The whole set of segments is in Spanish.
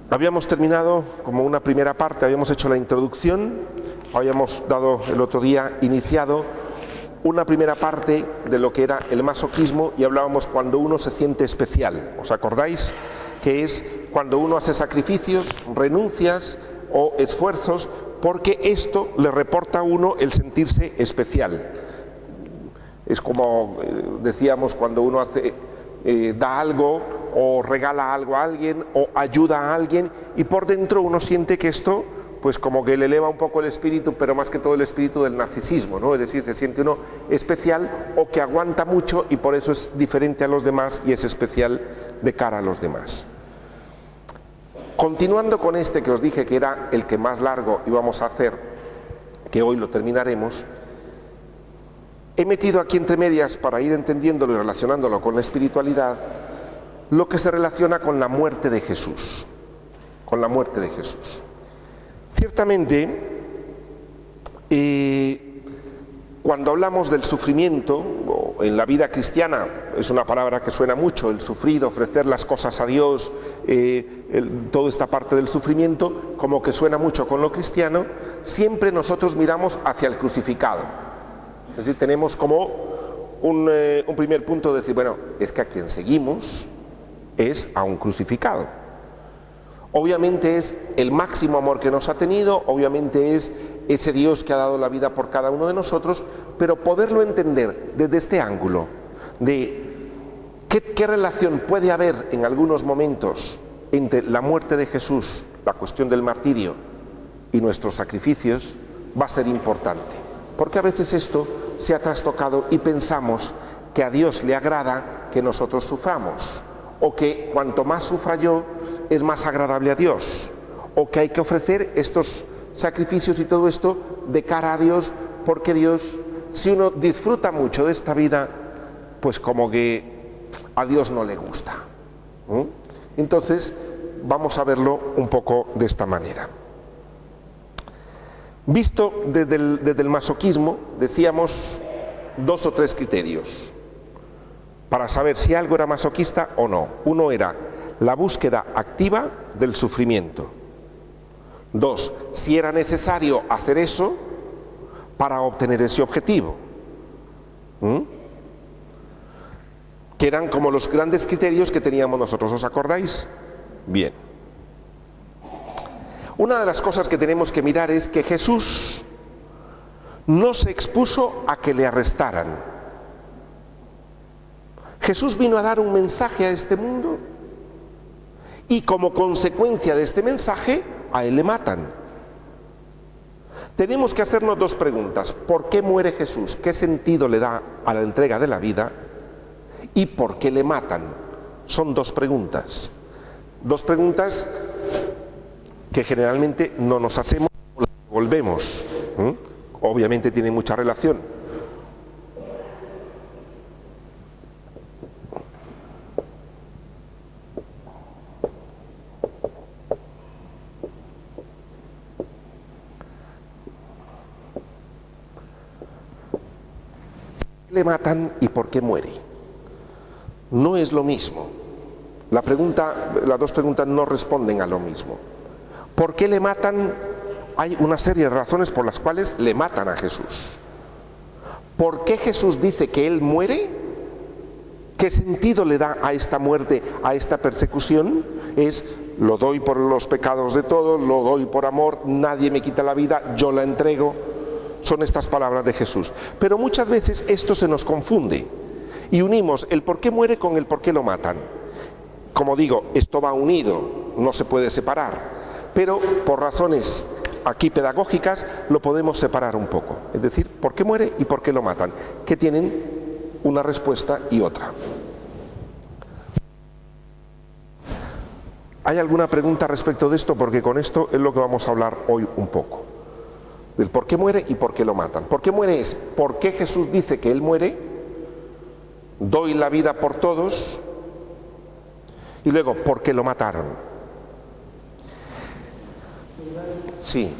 Habíamos terminado como una primera parte, habíamos hecho la introducción, habíamos dado el otro día iniciado una primera parte de lo que era el masoquismo y hablábamos cuando uno se siente especial. ¿Os acordáis? Que es cuando uno hace sacrificios, renuncias o esfuerzos porque esto le reporta a uno el sentirse especial. Es como decíamos cuando uno da algo o regala algo a alguien o ayuda a alguien y por dentro uno siente que esto pues como que le eleva un poco el espíritu, pero más que todo el espíritu del narcisismo, ¿no? Es decir, se siente uno especial o que aguanta mucho y por eso es diferente a los demás y es especial de cara a los demás. Continuando con este que os dije que era el que más largo íbamos a hacer, que hoy lo terminaremos, he metido aquí entre medias, para ir entendiéndolo y relacionándolo con la espiritualidad, lo que se relaciona con la muerte de Jesús. Con la muerte de Jesús. Ciertamente, cuando hablamos del sufrimiento, o en la vida cristiana, es una palabra que suena mucho, el sufrir, ofrecer las cosas a Dios, toda esta parte del sufrimiento, como que suena mucho con lo cristiano, siempre nosotros miramos hacia el crucificado. Es decir, tenemos como un primer punto de decir, bueno, es que a quien seguimos es a un crucificado. Obviamente es el máximo amor que nos ha tenido, obviamente es ese Dios que ha dado la vida por cada uno de nosotros, pero poderlo entender desde este ángulo de qué relación puede haber en algunos momentos entre la muerte de Jesús, la cuestión del martirio y nuestros sacrificios, va a ser importante. Porque a veces esto se ha trastocado y pensamos que a Dios le agrada que nosotros suframos, o que cuanto más sufra yo es más agradable a Dios, o que hay que ofrecer estos sacrificios y todo esto de cara a Dios, porque Dios, si uno disfruta mucho de esta vida, pues como que a Dios no le gusta. Entonces vamos a verlo un poco de esta manera. Visto desde el masoquismo, decíamos 2 o 3 criterios para saber si algo era masoquista o no. Uno era la búsqueda activa del sufrimiento. 2, si era necesario hacer eso para obtener ese objetivo. Que eran como los grandes criterios que teníamos nosotros, ¿os acordáis? Bien. Una de las cosas que tenemos que mirar es que Jesús no se expuso a que le arrestaran. Jesús vino a dar un mensaje a este mundo y como consecuencia de este mensaje a él le matan. Tenemos que hacernos 2 preguntas. ¿Por qué muere Jesús? ¿Qué sentido le da a la entrega de la vida? ¿Y por qué le matan? Son 2 preguntas. 2 preguntas que generalmente no nos hacemos o las volvemos. Obviamente tiene mucha relación. ¿Le matan y por qué muere? No es lo mismo. Las 2 preguntas no responden a lo mismo. ¿Por qué le matan? Hay una serie de razones por las cuales le matan a Jesús. ¿Por qué Jesús dice que él muere? ¿Qué sentido le da a esta muerte, a esta persecución? Es, lo doy por los pecados de todos, lo doy por amor, nadie me quita la vida, yo la entrego. Son estas palabras de Jesús. Pero muchas veces esto se nos confunde y unimos el por qué muere con el por qué lo matan. Como digo, esto va unido, no se puede separar, pero por razones aquí pedagógicas lo podemos separar un poco. Es decir, por qué muere y por qué lo matan, que tienen una respuesta y otra. ¿Hay alguna pregunta respecto de esto? Porque con esto es lo que vamos a hablar hoy un poco. Del por qué muere y por qué lo matan. ¿Por qué muere? Es por qué Jesús dice que él muere, doy la vida por todos, y luego por qué lo mataron. Sí.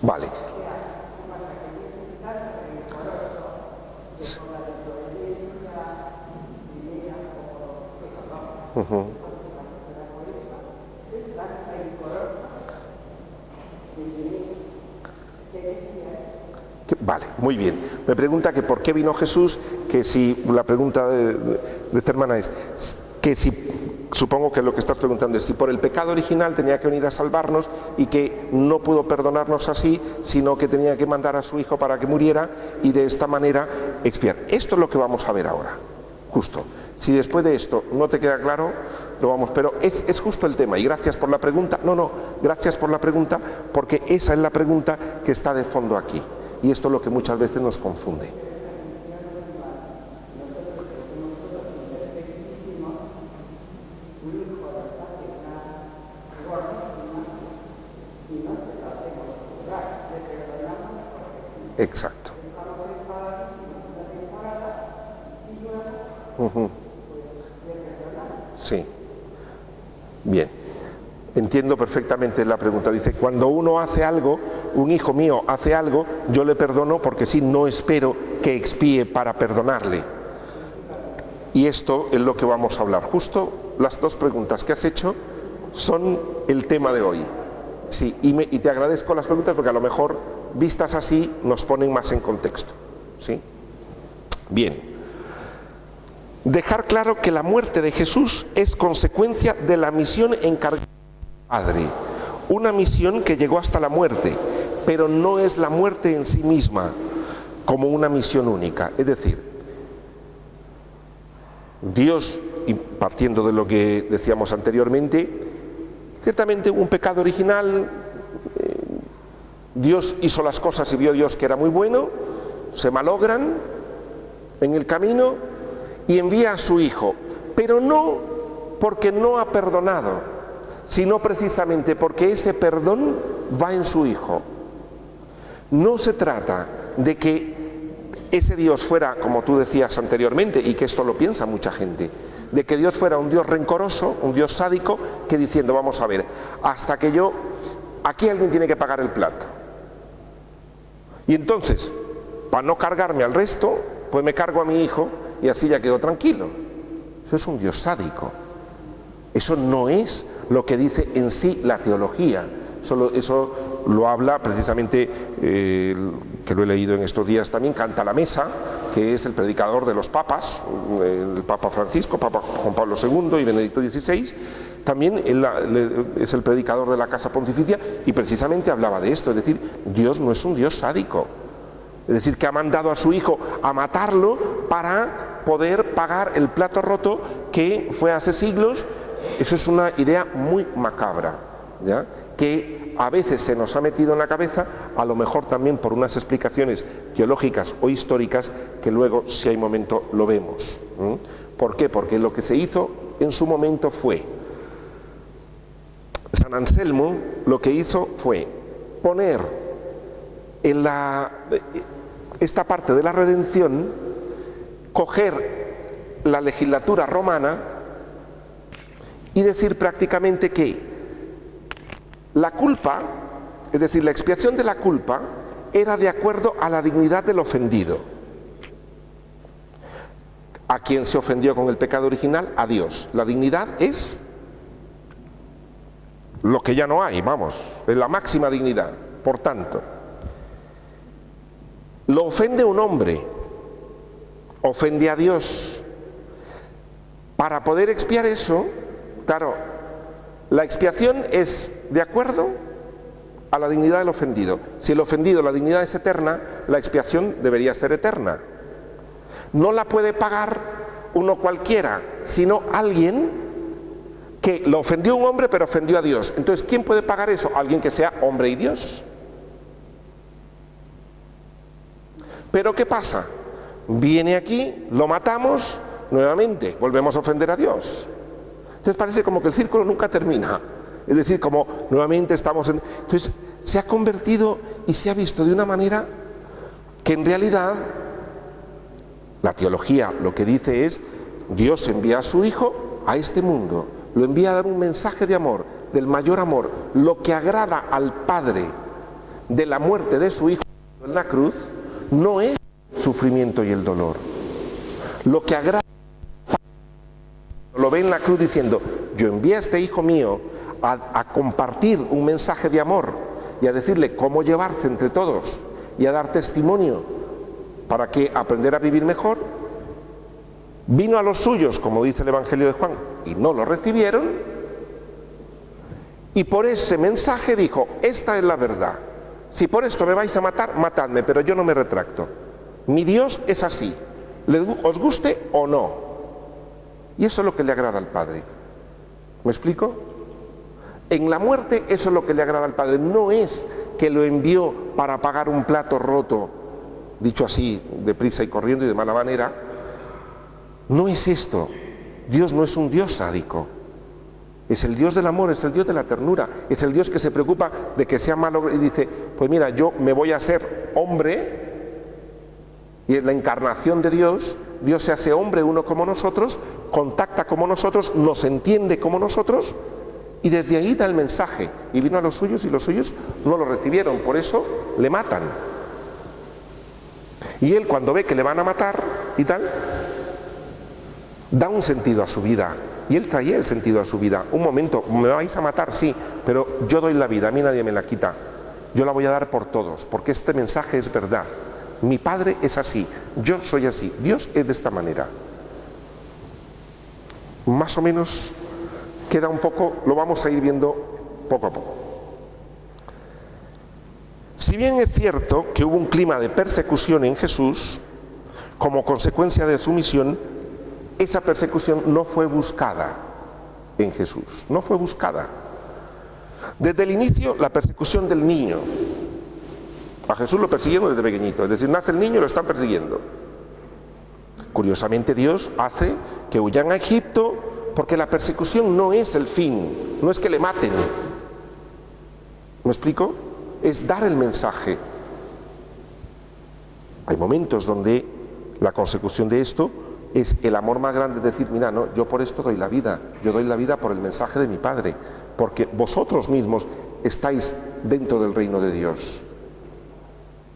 Vale. Uh-huh. Vale, muy bien. Me pregunta que por qué vino Jesús, que si la pregunta de esta hermana es que si, supongo que lo que estás preguntando es si por el pecado original tenía que venir a salvarnos y que no pudo perdonarnos así, sino que tenía que mandar a su hijo para que muriera y de esta manera expiar. Esto es lo que vamos a ver ahora, justo. Si después de esto no te queda claro, lo vamos, pero es justo el tema y gracias por la pregunta. Gracias por la pregunta porque esa es la pregunta que está de fondo aquí. Y esto es lo que muchas veces nos confunde. Exacto. Uh-huh. Sí. Bien. Entiendo perfectamente la pregunta. Dice, cuando uno hace algo, un hijo mío hace algo, yo le perdono porque sí, no espero que expíe para perdonarle. Y esto es lo que vamos a hablar. Justo las dos preguntas que has hecho son el tema de hoy. Sí, y te agradezco las preguntas porque a lo mejor, vistas así, nos ponen más en contexto. ¿Sí? Bien. Dejar claro que la muerte de Jesús es consecuencia de la misión encargada Padre, una misión que llegó hasta la muerte, pero no es la muerte en sí misma como una misión única. Es decir, Dios, partiendo de lo que decíamos anteriormente, ciertamente un pecado original, Dios hizo las cosas y vio Dios que era muy bueno, se malogran en el camino y envía a su Hijo, pero no porque no ha perdonado, sino precisamente porque ese perdón va en su Hijo. No se trata de que ese Dios fuera, como tú decías anteriormente, y que esto lo piensa mucha gente, de que Dios fuera un Dios rencoroso, un Dios sádico, que diciendo, vamos a ver, hasta que aquí alguien tiene que pagar el plato. Y entonces, para no cargarme al resto, pues me cargo a mi hijo y así ya quedo tranquilo. Eso es un Dios sádico. Eso no es lo que dice en sí la teología. Eso lo habla precisamente, que lo he leído en estos días también, Cantalamessa, que es el predicador de los papas, el Papa Francisco, Papa Juan Pablo II y Benedicto XVI, también es el predicador de la Casa Pontificia y precisamente hablaba de esto, es decir, Dios no es un Dios sádico, es decir, que ha mandado a su Hijo a matarlo para poder pagar el plato roto que fue hace siglos. Eso es una idea muy macabra, ¿ya? Que a veces se nos ha metido en la cabeza, a lo mejor también por unas explicaciones teológicas o históricas que luego, si hay momento, lo vemos. ¿Por qué? Porque lo que se hizo en su momento fue, San Anselmo lo que hizo fue poner en esta parte de la redención, coger la legislatura romana y decir prácticamente que la culpa, es decir, la expiación de la culpa, era de acuerdo a la dignidad del ofendido. ¿A quién se ofendió con el pecado original? A Dios. La dignidad es lo que ya no hay, vamos, es la máxima dignidad. Por tanto, lo ofende un hombre, ofende a Dios. Para poder expiar eso, claro, la expiación es de acuerdo a la dignidad del ofendido. Si el ofendido, la dignidad es eterna, la expiación debería ser eterna. No la puede pagar uno cualquiera, sino alguien que lo ofendió un hombre pero ofendió a Dios. Entonces, ¿quién puede pagar eso? Alguien que sea hombre y Dios. Pero ¿qué pasa? Viene aquí, lo matamos, nuevamente volvemos a ofender a Dios. Entonces parece como que el círculo nunca termina. Es decir, como nuevamente estamos en... Entonces se ha convertido y se ha visto de una manera que en realidad la teología lo que dice es: Dios envía a su Hijo a este mundo, lo envía a dar un mensaje de amor, del mayor amor. Lo que agrada al Padre de la muerte de su Hijo en la cruz no es el sufrimiento y el dolor. Lo que agrada, lo ve en la cruz diciendo, yo envié a este hijo mío a compartir un mensaje de amor y a decirle cómo llevarse entre todos y a dar testimonio para que aprender a vivir mejor, vino a los suyos, como dice el Evangelio de Juan, y no lo recibieron, y por ese mensaje dijo, esta es la verdad, si por esto me vais a matar, matadme, pero yo no me retracto, mi Dios es así, os guste o no, y eso es lo que le agrada al Padre. ¿Me explico? En la muerte eso es lo que le agrada al Padre, no es que lo envió para pagar un plato roto, dicho así, deprisa y corriendo y de mala manera. No es esto. Dios no es un Dios sádico. Es el Dios del amor, es el Dios de la ternura, es el Dios que se preocupa de que sea malo y dice, pues mira, yo me voy a hacer hombre, y en la encarnación de Dios, Dios se hace hombre uno como nosotros, contacta como nosotros, nos entiende como nosotros, y desde ahí da el mensaje, y vino a los suyos y los suyos no lo recibieron, por eso le matan. Y él, cuando ve que le van a matar y tal, da un sentido a su vida, y él traía el sentido a su vida. Un momento, me vais a matar, sí, pero yo doy la vida, a mí nadie me la quita, yo la voy a dar por todos, porque este mensaje es verdad, mi Padre es así, yo soy así, Dios es de esta manera. Más o menos queda un poco, lo vamos a ir viendo poco a poco. Si bien es cierto que hubo un clima de persecución en Jesús, como consecuencia de su misión, esa persecución no fue buscada en Jesús, no fue buscada. Desde el inicio, la persecución del niño. A Jesús lo persiguieron desde pequeñito, es decir, nace el niño y lo están persiguiendo. Curiosamente, Dios hace que huyan a Egipto, porque la persecución no es el fin, no es que le maten. ¿Me explico? Es dar el mensaje. Hay momentos donde la consecución de esto es el amor más grande, es decir, mira, no, yo por esto doy la vida, yo doy la vida por el mensaje de mi Padre, porque vosotros mismos estáis dentro del reino de Dios.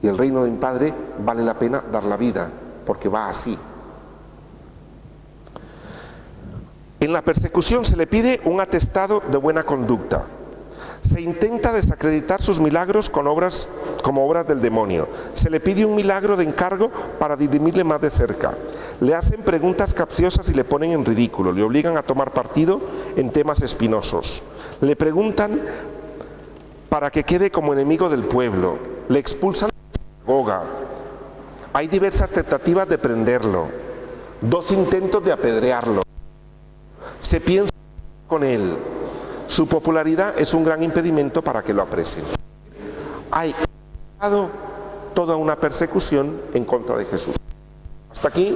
Y el reino de mi Padre vale la pena dar la vida, porque va así. En la persecución se le pide un atestado de buena conducta. Se intenta desacreditar sus milagros con obras como obras del demonio. Se le pide un milagro de encargo para dirimirle más de cerca. Le hacen preguntas capciosas y le ponen en ridículo. Le obligan a tomar partido en temas espinosos. Le preguntan para que quede como enemigo del pueblo. Le expulsan de la sinagoga. Hay diversas tentativas de prenderlo. 2 intentos de apedrearlo. Se piensa con él. Su popularidad es un gran impedimento para que lo aprecien. Hay toda una persecución en contra de Jesús. Hasta aquí.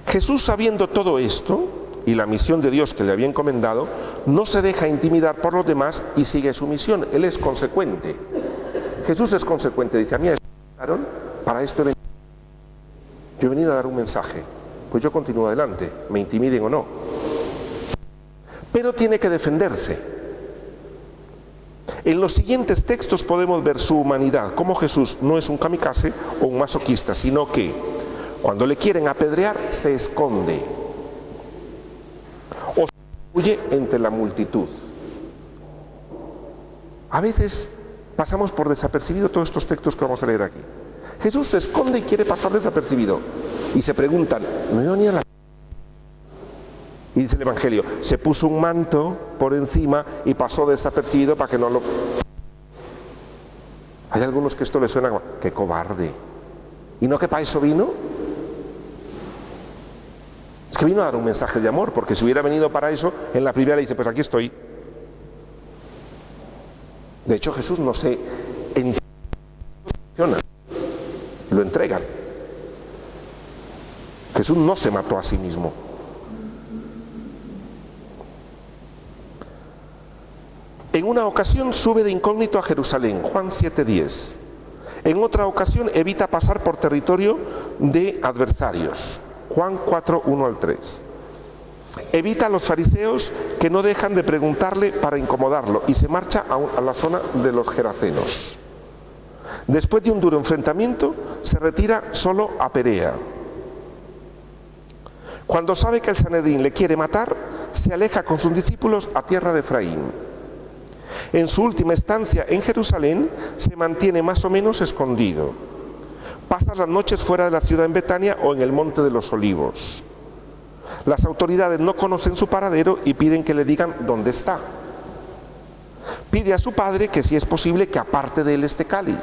Jesús, sabiendo todo esto y la misión de Dios que le había encomendado, no se deja intimidar por los demás y sigue su misión. Él es consecuente. Jesús es consecuente. Dice, a mí para esto yo he venido a dar un mensaje. Pues yo continúo adelante, me intimiden o no. Pero tiene que defenderse. En los siguientes textos podemos ver su humanidad, cómo Jesús no es un kamikaze o un masoquista, sino que cuando le quieren apedrear se esconde o se huye entre la multitud. A veces pasamos por desapercibido todos estos textos que vamos a leer aquí. Jesús se esconde y quiere pasar desapercibido. Y se preguntan, ¿no iba ni a la... Y dice el Evangelio, se puso un manto por encima y pasó desapercibido para que no lo... Hay algunos que esto les suena como, ¡qué cobarde! ¿Y no que para eso vino? Es que vino a dar un mensaje de amor, porque si hubiera venido para eso, en la primera le dice, pues aquí estoy. De hecho, Jesús no se entrega, lo entregan. Jesús no se mató a sí mismo. En una ocasión sube de incógnito a Jerusalén, Juan 7:10. En otra ocasión evita pasar por territorio de adversarios, Juan 4:1-3. Evita a los fariseos que no dejan de preguntarle para incomodarlo y se marcha a la zona de los gerasenos. Después de un duro enfrentamiento, se retira solo a Perea. Cuando sabe que el Sanedrín le quiere matar, se aleja con sus discípulos a tierra de Efraín. En su última estancia en Jerusalén se mantiene más o menos escondido. Pasa las noches fuera de la ciudad en Betania o en el Monte de los Olivos. Las autoridades no conocen su paradero y piden que le digan dónde está. Pide a su padre que si es posible que aparte de él este cáliz.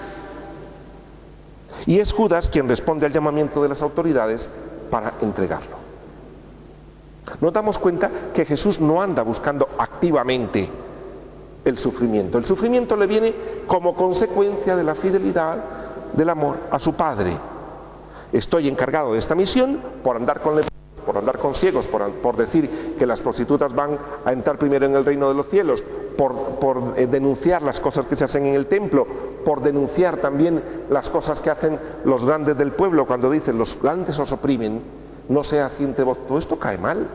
Y es Judas quien responde al llamamiento de las autoridades para entregarlo. Nos damos cuenta que Jesús no anda buscando activamente el sufrimiento. El sufrimiento le viene como consecuencia de la fidelidad, del amor a su Padre. Estoy encargado de esta misión por andar con leprosos, por andar con ciegos, por decir que las prostitutas van a entrar primero en el reino de los cielos, por denunciar las cosas que se hacen en el templo, por denunciar también las cosas que hacen los grandes del pueblo cuando dicen los grandes os oprimen, no sea así entre vos. Todo esto cae mal.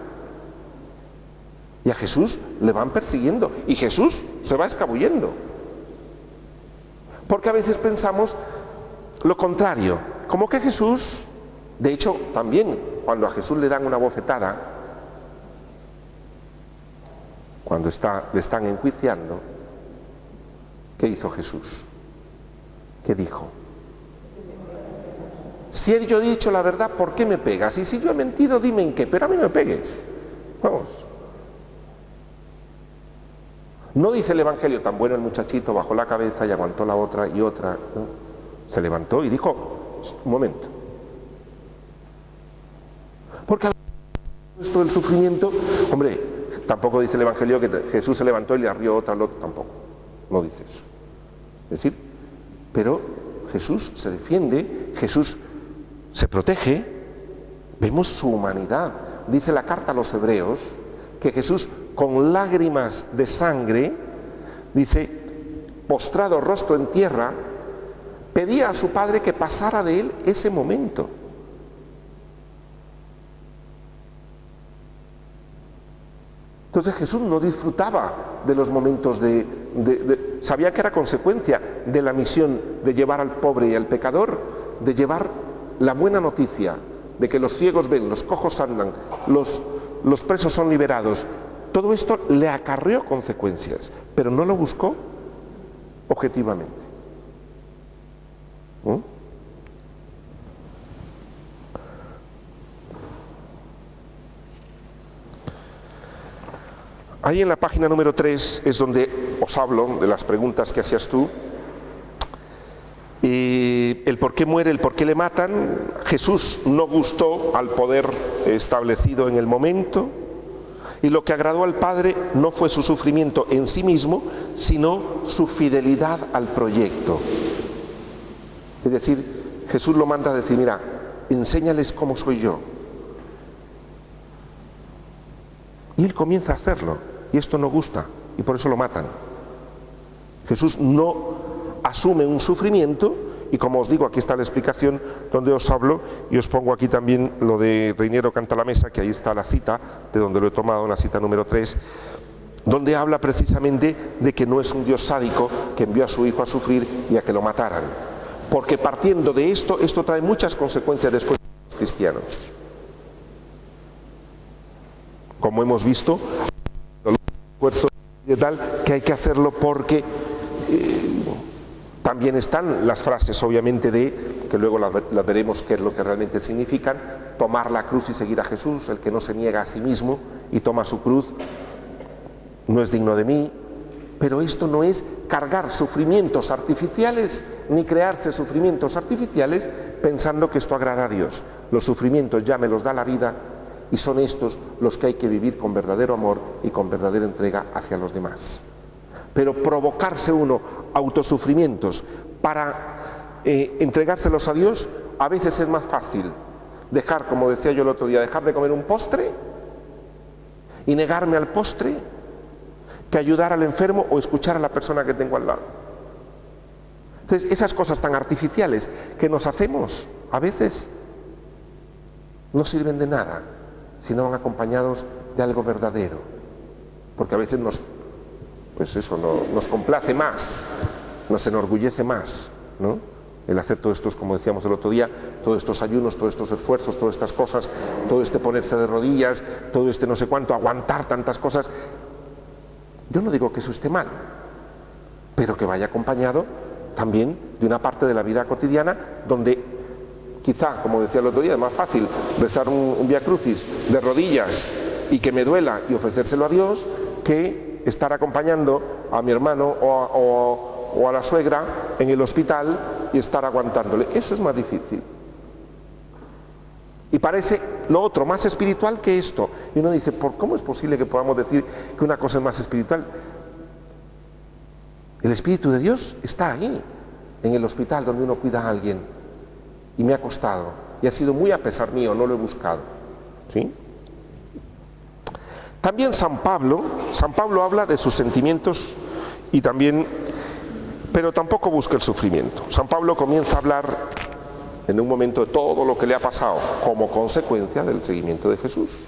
Y a Jesús le van persiguiendo y Jesús se va escabullendo. Porque a veces pensamos lo contrario, como que Jesús, de hecho también cuando a Jesús le dan una bofetada, cuando le están enjuiciando, ¿qué hizo Jesús? ¿Qué dijo? Si yo he dicho la verdad, ¿por qué me pegas? Y si yo he mentido, dime en qué, pero a mí me pegues. Vamos. No dice el Evangelio, tan bueno el muchachito, bajó la cabeza y aguantó la otra y otra, ¿no? Se levantó y dijo, un momento. Porque a veces esto del sufrimiento, hombre, tampoco dice el Evangelio que Jesús se levantó y le arrió otra al otro, tampoco. No dice eso. Es decir, pero Jesús se defiende, Jesús se protege, vemos su humanidad. Dice la carta a los Hebreos que Jesús con lágrimas de sangre, dice, postrado rostro en tierra, pedía a su Padre que pasara de él ese momento. Entonces Jesús no disfrutaba de los momentos sabía que era consecuencia de la misión de llevar al pobre y al pecador, de llevar la buena noticia de que los ciegos ven, los cojos andan, los presos son liberados. Todo esto le acarreó consecuencias, pero no lo buscó objetivamente. ¿Mm? Ahí en la página número 3 es donde os hablo de las preguntas que hacías tú. El por qué muere, el por qué le matan. Jesús no gustó al poder establecido en el momento, y lo que agradó al Padre no fue su sufrimiento en sí mismo, sino su fidelidad al proyecto. Es decir, Jesús lo manda a decir, mira, enséñales cómo soy yo. Y él comienza a hacerlo, y esto no gusta, y por eso lo matan. Jesús no asume un sufrimiento, y como os digo, aquí está la explicación donde os hablo, y os pongo aquí también lo de Reiniero Canta la Mesa, que ahí está la cita, de donde lo he tomado, la cita número 3, donde habla precisamente de que no es un Dios sádico que envió a su Hijo a sufrir y a que lo mataran. Porque partiendo de esto trae muchas consecuencias después de los cristianos. Como hemos visto, el esfuerzo y tal, que hay que hacerlo porque también están las frases, obviamente, que luego las veremos qué es lo que realmente significan: tomar la cruz y seguir a Jesús. El que no se niega a sí mismo y toma su cruz no es digno de mí. Pero esto no es cargar sufrimientos artificiales ni crearse sufrimientos artificiales pensando que esto agrada a Dios. Los sufrimientos ya me los da la vida, y son estos los que hay que vivir con verdadero amor y con verdadera entrega hacia los demás. Pero provocarse uno autosufrimientos para entregárselos a Dios, a veces es más fácil dejar, como decía yo el otro día, dejar de comer un postre y negarme al postre, que ayudar al enfermo o escuchar a la persona que tengo al lado. Entonces, esas cosas tan artificiales que nos hacemos a veces no sirven de nada si no van acompañados de algo verdadero, porque a veces nos complace más, nos enorgullece más, ¿no? el hacer todos estos, como decíamos el otro día, todos estos ayunos, todos estos esfuerzos, todas estas cosas, todo este ponerse de rodillas, todo este no sé cuánto, aguantar tantas cosas. Yo no digo que eso esté mal, pero que vaya acompañado también de una parte de la vida cotidiana donde quizá, como decía el otro día, es más fácil rezar un Vía Crucis de rodillas y que me duela y ofrecérselo a Dios que estar acompañando a mi hermano o a la suegra en el hospital y estar aguantándole. Eso es más difícil. Y parece lo otro más espiritual que esto. Y uno dice, ¿cómo es posible que podamos decir que una cosa es más espiritual? El Espíritu de Dios está ahí, en el hospital donde uno cuida a alguien. Y me ha costado. Y ha sido muy a pesar mío, no lo he buscado. ¿Sí? También San Pablo habla de sus sentimientos y también, pero tampoco busca el sufrimiento. San Pablo comienza a hablar en un momento de todo lo que le ha pasado como consecuencia del seguimiento de Jesús.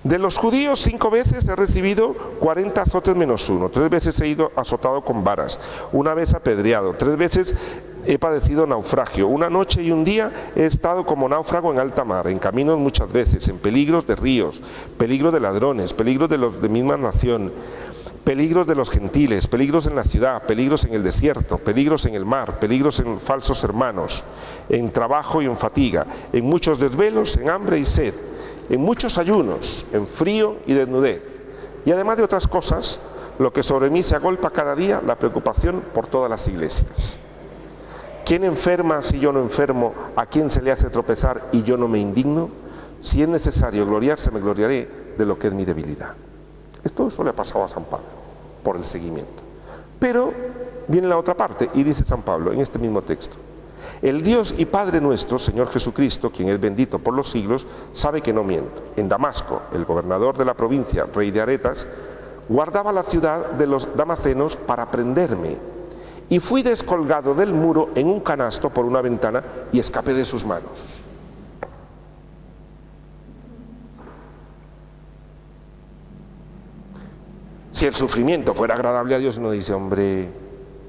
De los judíos 5 veces he recibido 40 azotes menos 1, 3 veces he ido azotado con varas, 1 vez apedreado, 3 veces he padecido naufragio, 1 noche y 1 día he estado como náufrago en alta mar, en caminos muchas veces, en peligros de ríos, peligros de ladrones, peligros de los de misma nación, peligros de los gentiles, peligros en la ciudad, peligros en el desierto, peligros en el mar, peligros en falsos hermanos, en trabajo y en fatiga, en muchos desvelos, en hambre y sed, en muchos ayunos, en frío y desnudez. Y además de otras cosas, lo que sobre mí se agolpa cada día, la preocupación por todas las iglesias. ¿Quién enferma si yo no enfermo? ¿A quién se le hace tropezar y yo no me indigno? Si es necesario gloriarse, me gloriaré de lo que es mi debilidad. Todo eso le ha pasado a San Pablo, por el seguimiento. Pero viene la otra parte, y dice San Pablo en este mismo texto: el Dios y Padre nuestro, Señor Jesucristo, quien es bendito por los siglos, sabe que no miento. En Damasco, el gobernador de la provincia, rey de Aretas, guardaba la ciudad de los damasenos para prenderme, y fui descolgado del muro en un canasto por una ventana y escapé de sus manos. Si el sufrimiento fuera agradable a Dios, uno dice, hombre,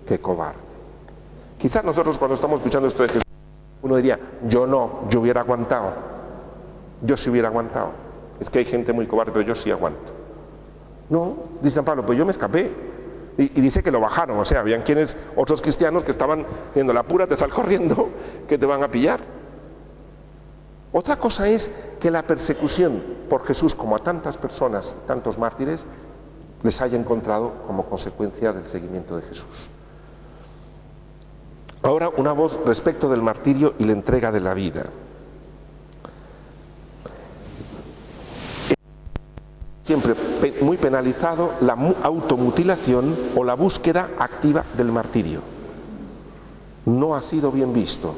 qué cobarde. Quizás nosotros cuando estamos escuchando esto de Jesús, uno diría, yo no, yo hubiera aguantado. Yo sí hubiera aguantado. Es que hay gente muy cobarde, pero yo sí aguanto. No, dice San Pablo, pues yo me escapé. Y dice que lo bajaron, o sea, habían otros cristianos que estaban diciendo, apúrate, sal corriendo, que te van a pillar. Otra cosa es que la persecución por Jesús, como a tantas personas, tantos mártires, les haya encontrado como consecuencia del seguimiento de Jesús. Ahora una voz respecto del martirio y la entrega de la vida. Siempre muy penalizado la automutilación o la búsqueda activa del martirio. No ha sido bien visto,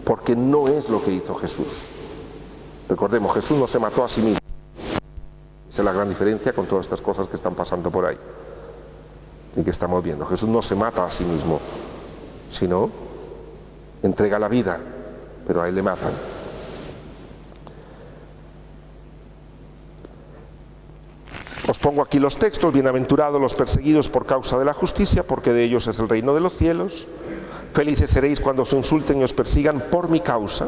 porque no es lo que hizo Jesús. Recordemos, Jesús no se mató a sí mismo. Esa es la gran diferencia con todas estas cosas que están pasando por ahí y que estamos viendo. Jesús no se mata a sí mismo, sino entrega la vida, pero a él le matan. Os pongo aquí los textos: bienaventurados los perseguidos por causa de la justicia, porque de ellos es el reino de los cielos. Felices seréis cuando os insulten y os persigan por mi causa.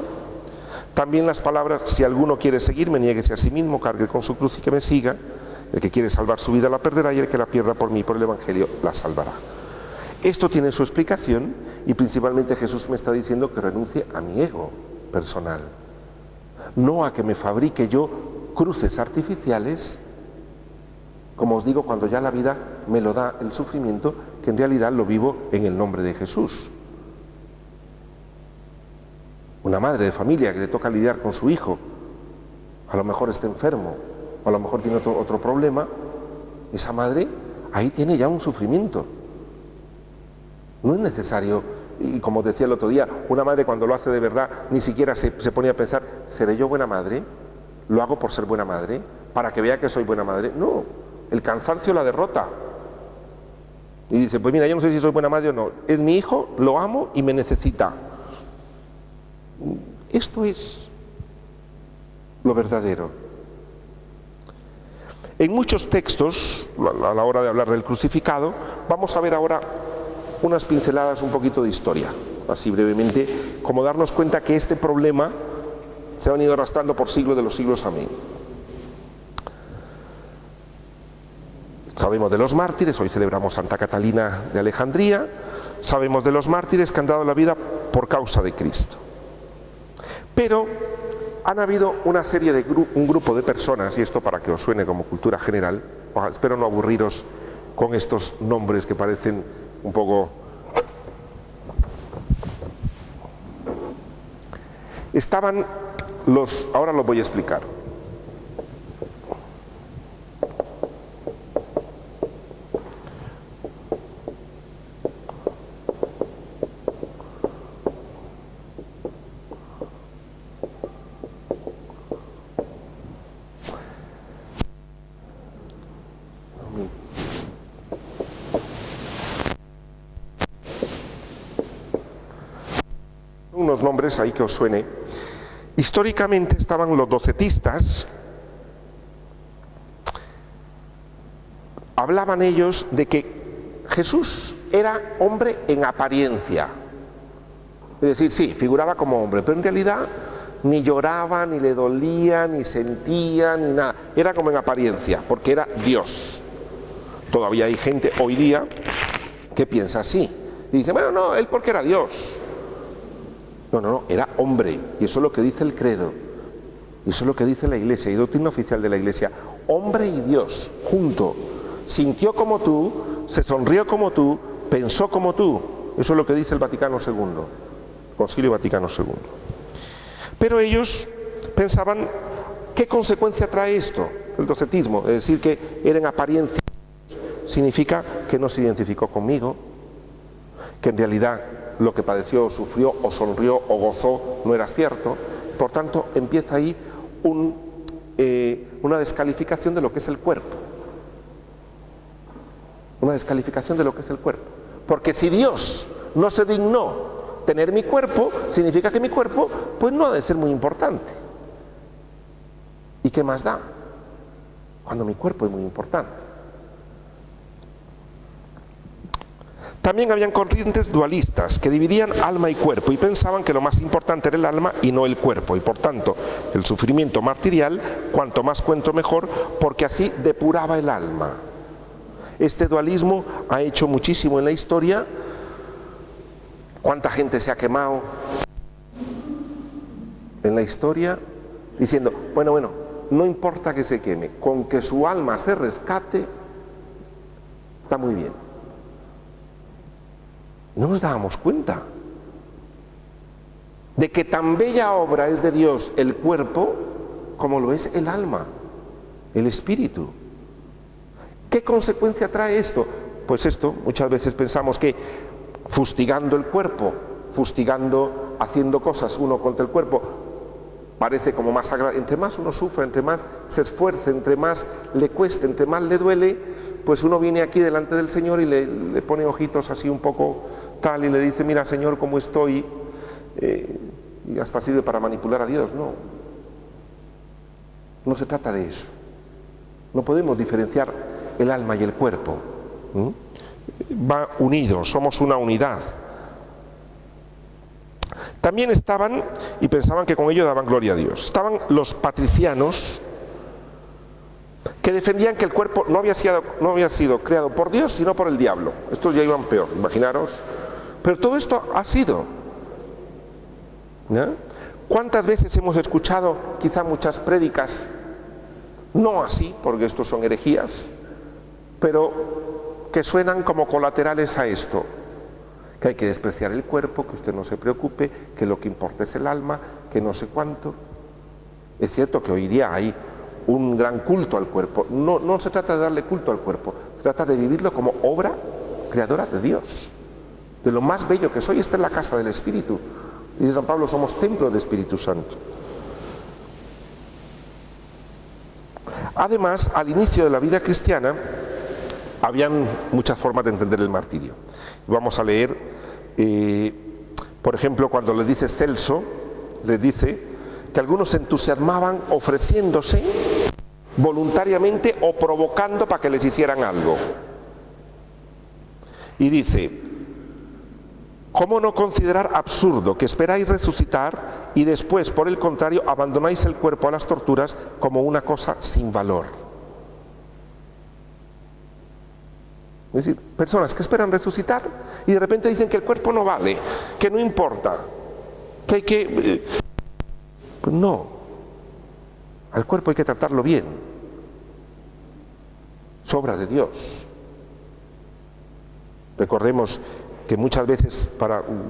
También las palabras: si alguno quiere seguirme, niéguese a sí mismo, cargue con su cruz y que me siga. El que quiere salvar su vida la perderá, y el que la pierda por mí, por el Evangelio, la salvará. Esto tiene su explicación, y principalmente Jesús me está diciendo que renuncie a mi ego personal, no a que me fabrique yo cruces artificiales, como os digo, cuando ya la vida me lo da el sufrimiento, que en realidad lo vivo en el nombre de Jesús. Una madre de familia que le toca lidiar con su hijo, a lo mejor está enfermo, o a lo mejor tiene otro problema, esa madre ahí tiene ya un sufrimiento. No es necesario, y como decía el otro día, una madre cuando lo hace de verdad ni siquiera se pone a pensar, ¿seré yo buena madre? ¿Lo hago por ser buena madre? ¿Para que vea que soy buena madre? No, el cansancio la derrota. Y dice, pues mira, yo no sé si soy buena madre o no, es mi hijo, lo amo y me necesita. Esto es lo verdadero. En muchos textos, a la hora de hablar del crucificado, vamos a ver ahora unas pinceladas un poquito de historia. así brevemente, como darnos cuenta que este problema se ha venido arrastrando por siglos de los siglos. Amén. Sabemos de los mártires, hoy celebramos Santa Catalina de Alejandría, sabemos de los mártires que han dado la vida por causa de Cristo. Pero han habido una serie de un grupo de personas, y esto para que os suene como cultura general, espero no aburriros con estos nombres que parecen un poco... Estaban los... ahora los voy a explicar. Unos nombres ahí que os suene. Históricamente estaban los docetistas. Hablaban ellos de que Jesús era hombre en apariencia. Es decir, sí, figuraba como hombre, pero en realidad ni lloraba, ni le dolía, ni sentía, ni nada. Era como en apariencia, porque era Dios. Todavía hay gente hoy día que piensa así. Y dice, bueno, no, él porque era Dios. No, era hombre, y eso es lo que dice el credo, y eso es lo que dice la Iglesia, y doctrina oficial de la Iglesia. Hombre y Dios, junto. Sintió como tú, se sonrió como tú, pensó como tú. Eso es lo que dice el Vaticano II, Concilio Vaticano II. Pero ellos pensaban, ¿qué consecuencia trae esto? El docetismo, es decir, que era en apariencia. Significa que no se identificó conmigo, que en realidad lo que padeció, sufrió o sonrió o gozó no era cierto. Por tanto, empieza ahí una descalificación de lo que es el cuerpo. Una descalificación de lo que es el cuerpo. Porque si Dios no se dignó tener mi cuerpo, significa que mi cuerpo pues no ha de ser muy importante. ¿Y qué más da? Cuando mi cuerpo es muy importante. También habían corrientes dualistas que dividían alma y cuerpo y pensaban que lo más importante era el alma y no el cuerpo, y por tanto el sufrimiento martirial, cuanto más cuento mejor, porque así depuraba el alma. Este dualismo ha hecho muchísimo en la historia. ¿Cuánta gente se ha quemado en la historia diciendo, bueno, no importa que se queme, con que su alma se rescate, está muy bien? No nos dábamos cuenta de que tan bella obra es de Dios el cuerpo como lo es el alma, el espíritu. ¿Qué consecuencia trae esto? Pues esto, muchas veces pensamos que fustigando el cuerpo, fustigando, haciendo cosas uno contra el cuerpo, parece como más agradable. Entre más uno sufre, entre más se esfuerce, entre más le cueste, entre más le duele, pues uno viene aquí delante del Señor y le pone ojitos así un poco tal y le dice, mira Señor, cómo estoy, y hasta sirve para manipular a Dios. No se trata de eso. No podemos diferenciar el alma y el cuerpo. Va unido, somos una unidad. También estaban, y pensaban que con ello daban gloria a Dios, estaban los patricianos, que defendían que el cuerpo no había sido creado por Dios, sino por el diablo. Estos ya iban peor, imaginaros. Pero todo esto ha sido. ¿No? ¿Cuántas veces hemos escuchado quizá muchas prédicas, no así, porque estos son herejías, pero que suenan como colaterales a esto? Que hay que despreciar el cuerpo, que usted no se preocupe, que lo que importa es el alma, que no sé cuánto. Es cierto que hoy día hay un gran culto al cuerpo. No se trata de darle culto al cuerpo, se trata de vivirlo como obra creadora de Dios. De lo más bello que soy, esta es la casa del Espíritu. Dice San Pablo, somos templo del Espíritu Santo. Además, al inicio de la vida cristiana, habían muchas formas de entender el martirio. Vamos a leer, por ejemplo, cuando le dice Celso, les dice que algunos se entusiasmaban ofreciéndose voluntariamente o provocando para que les hicieran algo. Y dice, ¿Cómo no considerar absurdo que esperáis resucitar y después, por el contrario, abandonáis el cuerpo a las torturas como una cosa sin valor? Es decir, personas que esperan resucitar y de repente dicen que el cuerpo no vale, que no importa, que hay que... Pues no, al cuerpo hay que tratarlo bien, es obra de Dios. Recordemos que muchas veces,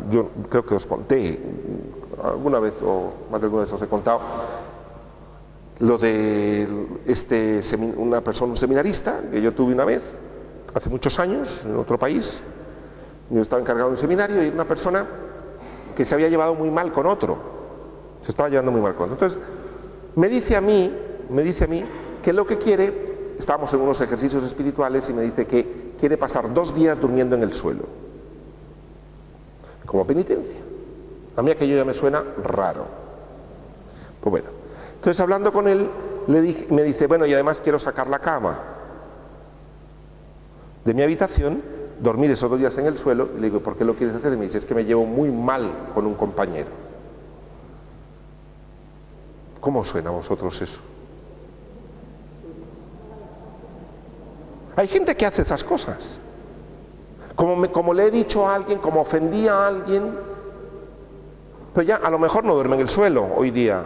yo creo que os conté alguna vez, o más de alguna vez os he contado, lo de un seminarista que yo tuve una vez, hace muchos años, en otro país. Yo estaba encargado de un seminario y una persona que se había llevado muy mal con otro, se estaba llevando muy mal con otro. Entonces, me dice a mí que lo que quiere, estábamos en unos ejercicios espirituales y me dice que quiere pasar 2 días durmiendo en el suelo, como penitencia. A mí aquello ya me suena raro. Pues bueno, entonces hablando con él, me dice, bueno, y además quiero sacar la cama de mi habitación, dormir esos 2 días en el suelo. Y le digo, ¿por qué lo quieres hacer? Y me dice, es que me llevo muy mal con un compañero. ¿Cómo suena a vosotros eso? Hay gente que hace esas cosas. Como le he dicho a alguien, como ofendí a alguien, pues ya a lo mejor no duerme en el suelo hoy día,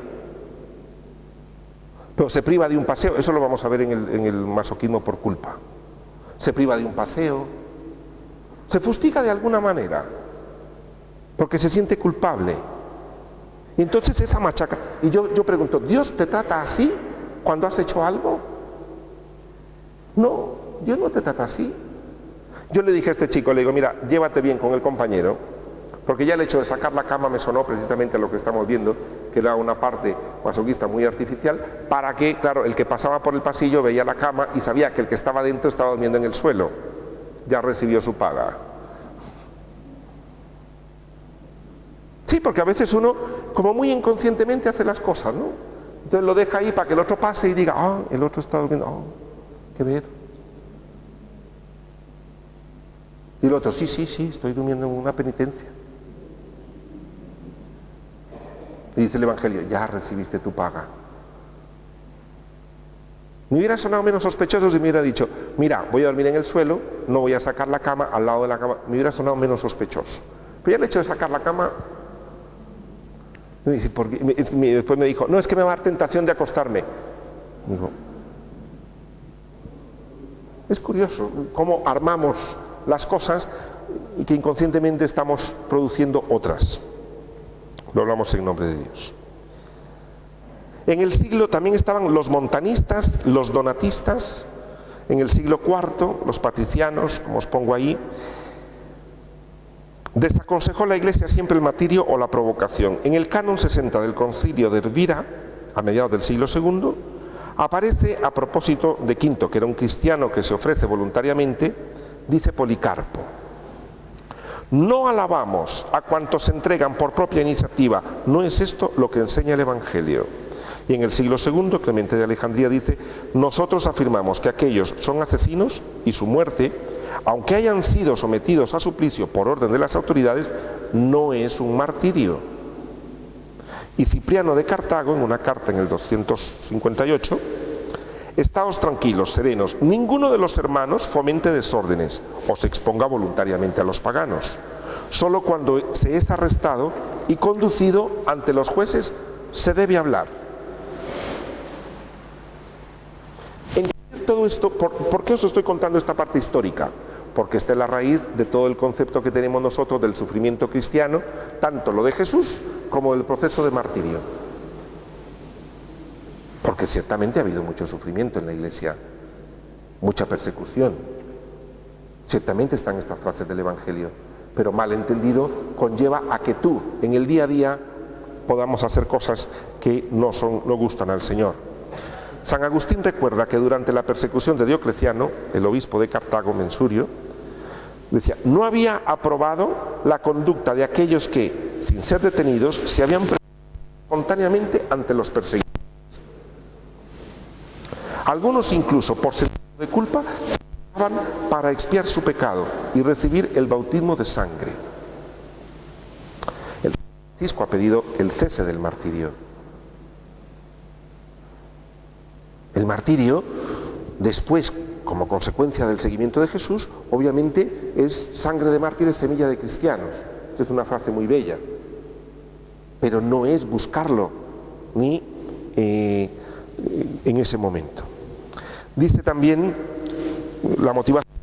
pero se priva de un paseo. Eso lo vamos a ver en el masoquismo por culpa. Se priva de un paseo, se fustiga de alguna manera, porque se siente culpable. Y entonces esa machaca. Y yo pregunto, ¿Dios te trata así cuando has hecho algo? No, Dios no te trata así. Yo le dije a este chico, le digo, mira, llévate bien con el compañero, porque ya el hecho de sacar la cama me sonó precisamente a lo que estamos viendo, que era una parte masoquista muy artificial, para que, claro, el que pasaba por el pasillo veía la cama y sabía que el que estaba dentro estaba durmiendo en el suelo. Ya recibió su paga. Sí, porque a veces uno, como muy inconscientemente, hace las cosas, ¿no? Entonces lo deja ahí para que el otro pase y diga, ah, el otro está durmiendo, qué ver. Y el otro, sí, estoy durmiendo en una penitencia. Y dice el Evangelio, ya recibiste tu paga. Me hubiera sonado menos sospechoso si me hubiera dicho, mira, voy a dormir en el suelo, no voy a sacar la cama al lado de la cama. Me hubiera sonado menos sospechoso. Pero ya el hecho de sacar la cama, me dice, después me dijo, no, es que me va a dar tentación de acostarme. Digo, es curioso cómo armamos las cosas y que inconscientemente estamos produciendo otras. Lo hablamos en nombre de Dios. En el siglo también estaban los montanistas, los donatistas. En el siglo IV, los patricianos, como os pongo ahí. Desaconsejó la Iglesia siempre el martirio o la provocación. En el canon 60 del concilio de Elvira, a mediados del siglo II, aparece a propósito de Quinto, que era un cristiano que se ofrece voluntariamente, dice Policarpo: no alabamos a cuantos se entregan por propia iniciativa, no es esto lo que enseña el Evangelio. Y en el siglo II, Clemente de Alejandría dice: nosotros afirmamos que aquellos son asesinos y su muerte, aunque hayan sido sometidos a suplicio por orden de las autoridades, no es un martirio. Y Cipriano de Cartago, en una carta en el 258, estaos tranquilos, serenos, ninguno de los hermanos fomente desórdenes o se exponga voluntariamente a los paganos. Solo cuando se es arrestado y conducido ante los jueces se debe hablar. En todo esto, ¿por qué os estoy contando esta parte histórica? Porque esta es la raíz de todo el concepto que tenemos nosotros del sufrimiento cristiano, tanto lo de Jesús como del proceso de martirio. Porque ciertamente ha habido mucho sufrimiento en la Iglesia, mucha persecución. Ciertamente están estas frases del Evangelio, pero mal entendido conlleva a que tú, en el día a día, podamos hacer cosas que no gustan al Señor. San Agustín recuerda que durante la persecución de Diocleciano, el obispo de Cartago, Mensurio, decía: no había aprobado la conducta de aquellos que, sin ser detenidos, se habían presentado espontáneamente ante los perseguidores. Algunos incluso, por sentido de culpa, se daban para expiar su pecado y recibir el bautismo de sangre. Francisco ha pedido el cese del martirio. El martirio, después, como consecuencia del seguimiento de Jesús, obviamente es sangre de mártires, semilla de cristianos. Esta es una frase muy bella, pero no es buscarlo ni en ese momento. Dice también, la motivación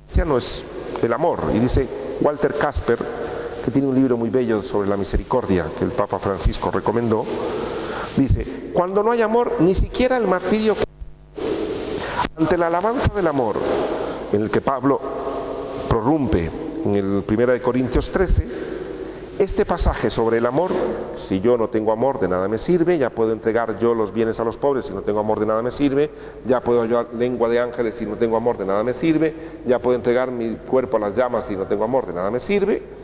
cristiana es el amor, y dice Walter Casper, que tiene un libro muy bello sobre la misericordia que el Papa Francisco recomendó, dice: cuando no hay amor, ni siquiera el martirio. Ante la alabanza del amor, en el que Pablo prorrumpe en el 1 Corintios 13, este pasaje sobre el amor: si yo no tengo amor, de nada me sirve, ya puedo entregar yo los bienes a los pobres, si no tengo amor, de nada me sirve, ya puedo yo lengua de ángeles, si no tengo amor, de nada me sirve, ya puedo entregar mi cuerpo a las llamas, si no tengo amor, de nada me sirve.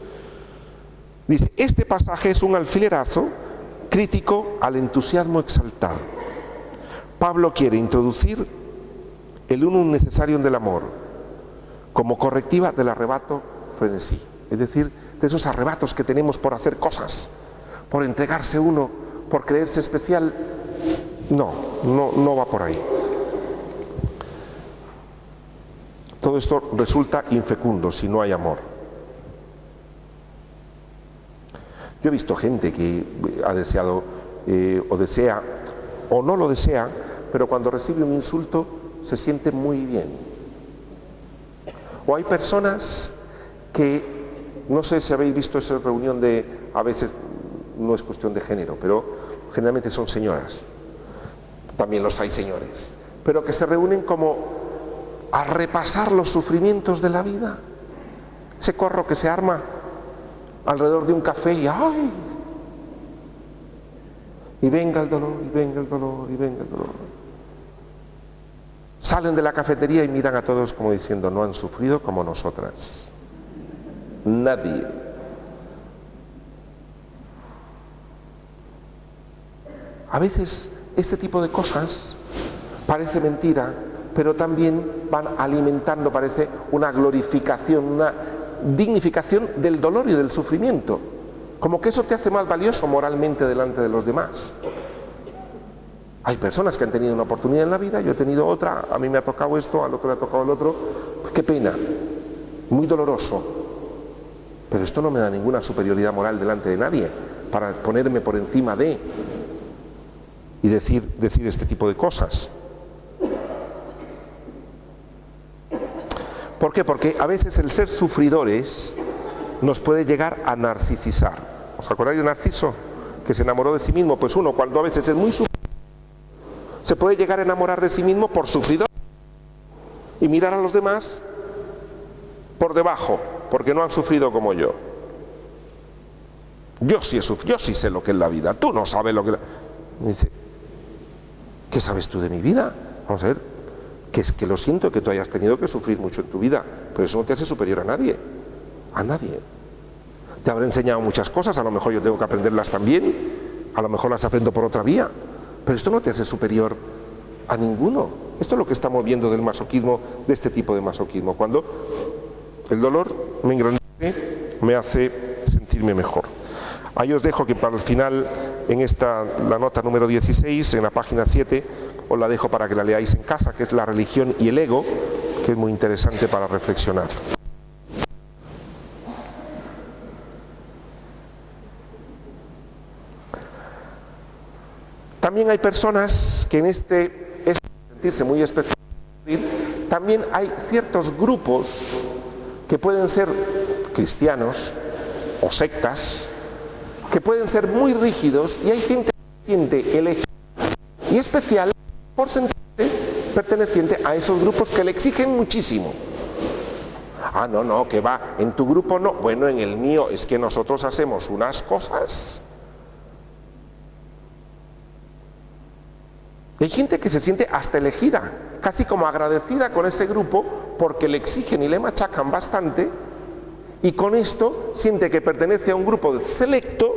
Dice, este pasaje es un alfilerazo crítico al entusiasmo exaltado. Pablo quiere introducir el unum necessarium del amor como correctiva del arrebato frenesí, es decir, de esos arrebatos que tenemos por hacer cosas, por entregarse uno, por creerse especial. No va por ahí. Todo esto resulta infecundo si no hay amor. Yo he visto gente que ha deseado o desea o no lo desea, pero cuando recibe un insulto se siente muy bien. O hay personas que, no sé si habéis visto esa reunión de, a veces no es cuestión de género, pero generalmente son señoras, también los hay señores, pero que se reúnen como a repasar los sufrimientos de la vida. Ese corro que se arma alrededor de un café y ¡ay! Y venga el dolor, y venga el dolor, y venga el dolor. Salen de la cafetería y miran a todos como diciendo, no han sufrido como nosotras. Nadie. A veces este tipo de cosas parece mentira, pero también van alimentando, parece, una glorificación, una dignificación del dolor y del sufrimiento, como que eso te hace más valioso moralmente delante de los demás. Hay personas que han tenido una oportunidad en la vida, yo he tenido otra, a mí me ha tocado esto, al otro le ha tocado el otro, pues qué pena, muy doloroso, pero esto no me da ninguna superioridad moral delante de nadie para ponerme por encima de y decir este tipo de cosas. ¿Por qué? Porque a veces el ser sufridores nos puede llegar a narcisizar. ¿Os acordáis de Narciso? Que se enamoró de sí mismo. Pues uno, cuando a veces es muy sufridor, se puede llegar a enamorar de sí mismo por sufridor y mirar a los demás por debajo, porque no han sufrido como yo. Yo sí he sufrido, yo sí sé lo que es la vida. Tú no sabes lo que es. Me dice, ¿qué sabes tú de mi vida? Vamos a ver. Que es que lo siento que tú hayas tenido que sufrir mucho en tu vida, pero eso no te hace superior a nadie. A nadie. Te habré enseñado muchas cosas, a lo mejor yo tengo que aprenderlas también, a lo mejor las aprendo por otra vía, pero esto no te hace superior a ninguno. Esto es lo que estamos viendo del masoquismo, de este tipo de masoquismo, cuando el dolor me engrandece, me hace sentirme mejor. Ahí os dejo que para el final, en la nota número 16, en la página 7, os la dejo para que la leáis en casa, que es la religión y el ego, que es muy interesante para reflexionar. También hay personas que en sentirse muy especial, también hay ciertos grupos que pueden ser cristianos o sectas, que pueden ser muy rígidos, y hay gente que se siente elegida y especial por sentirse perteneciente a esos grupos que le exigen muchísimo. Ah, no, que va, en tu grupo no, bueno, en el mío es que nosotros hacemos unas cosas. Hay gente que se siente hasta elegida, casi como agradecida con ese grupo, porque le exigen y le machacan bastante, y con esto siente que pertenece a un grupo selecto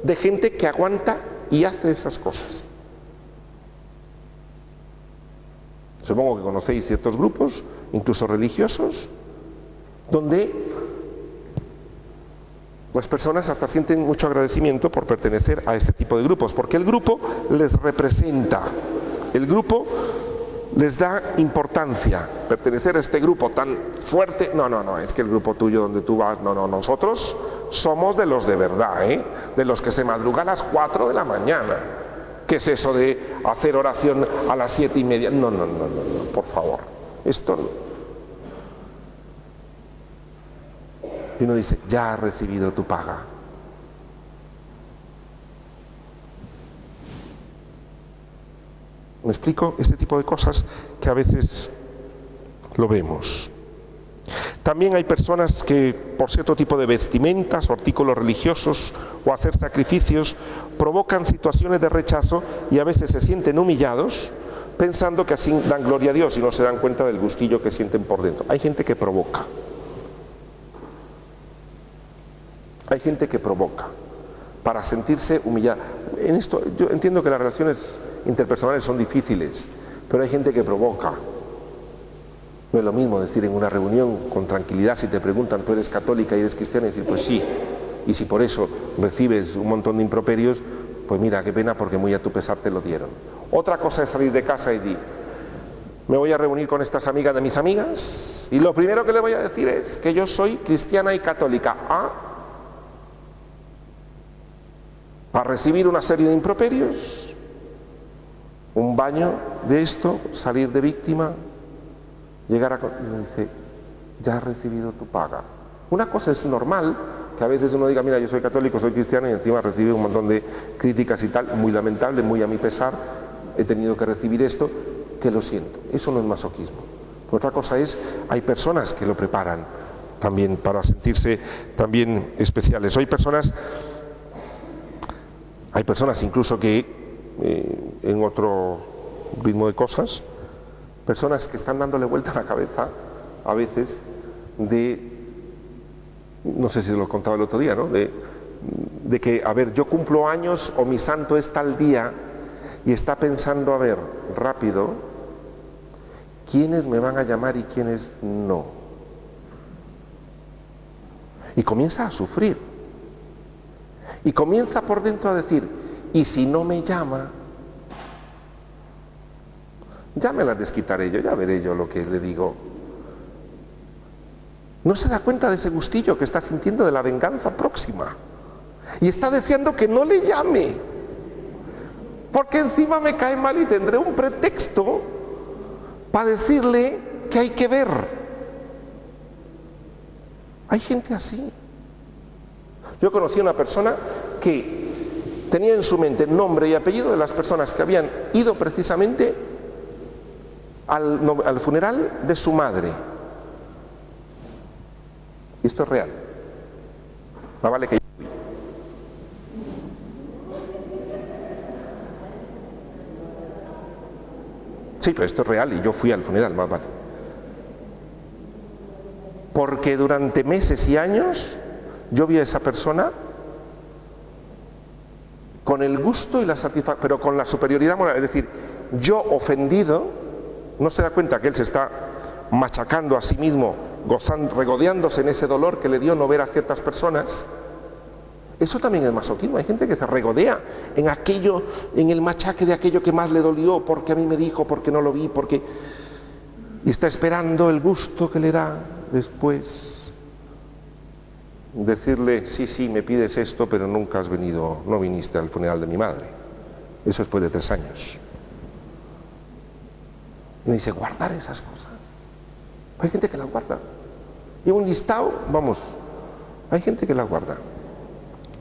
de gente que aguanta y hace esas cosas. Supongo que conocéis ciertos grupos, incluso religiosos, donde Las personas hasta sienten mucho agradecimiento por pertenecer a este tipo de grupos, porque el grupo les representa, el grupo les da importancia. Pertenecer a este grupo tan fuerte, no, es que el grupo tuyo donde tú vas, no, nosotros somos de los de verdad, de los que se madruga a las 4 de la mañana. ¿Qué es eso de hacer oración a las 7:30? No, por favor, esto no. Y uno dice, ya has recibido tu paga. ¿Me explico? Este tipo de cosas que a veces lo vemos. También hay personas que por cierto tipo de vestimentas o artículos religiosos o hacer sacrificios provocan situaciones de rechazo y a veces se sienten humillados pensando que así dan gloria a Dios y no se dan cuenta del gustillo que sienten por dentro. Hay gente que provoca. Hay gente que provoca para sentirse humillada. En esto yo entiendo que las relaciones interpersonales son difíciles, pero hay gente que provoca. No es lo mismo decir en una reunión con tranquilidad, si te preguntan, ¿tú eres católica y eres cristiana? Y decir, pues sí. Y si por eso recibes un montón de improperios, pues mira, qué pena, porque muy a tu pesar te lo dieron. Otra cosa es salir de casa y decir, me voy a reunir con estas amigas de mis amigas y lo primero que le voy a decir es que yo soy cristiana y católica. Para recibir una serie de improperios, un baño de esto, salir de víctima, llegar a... Y uno dice, ya has recibido tu paga. Una cosa es normal, que a veces uno diga, mira, yo soy católico, soy cristiano, y encima recibe un montón de críticas y tal, muy lamentable, muy a mi pesar, he tenido que recibir esto, que lo siento. Eso no es masoquismo. Otra cosa es, hay personas que lo preparan también para sentirse también especiales. Hay personas incluso que, en otro ritmo de cosas, personas que están dándole vuelta a la cabeza a veces no sé si se lo contaba el otro día, ¿no? De que, a ver, yo cumplo años o mi santo es tal día y está pensando, a ver, rápido, quiénes me van a llamar y quiénes no. Y comienza a sufrir. Y comienza por dentro a decir, y si no me llama, ya me las desquitaré yo, ya veré yo lo que le digo. No se da cuenta de ese gustillo que está sintiendo de la venganza próxima. Y está deseando que no le llame. Porque encima me cae mal y tendré un pretexto para decirle que hay que ver. Hay gente así. Yo conocí a una persona que tenía en su mente nombre y apellido de las personas que habían ido precisamente al funeral de su madre. Y esto es real. Más vale que yo fui. Sí, pero esto es real y yo fui al funeral, más vale. Porque durante meses y años yo vi a esa persona con el gusto y la satisfacción, pero con la superioridad moral. Es decir, yo ofendido, no se da cuenta que él se está machacando a sí mismo, regodeándose en ese dolor que le dio no ver a ciertas personas. Eso también es masoquismo. Hay gente que se regodea en aquello, en el machaque de aquello que más le dolió, porque a mí me dijo, porque no lo vi, porque... Y está esperando el gusto que le da después decirle, sí, me pides esto, pero nunca has venido, no viniste al funeral de mi madre. Eso después de 3 años. Y me dice, guardar esas cosas. Hay gente que las guarda. Lleva un listado, vamos, hay gente que las guarda.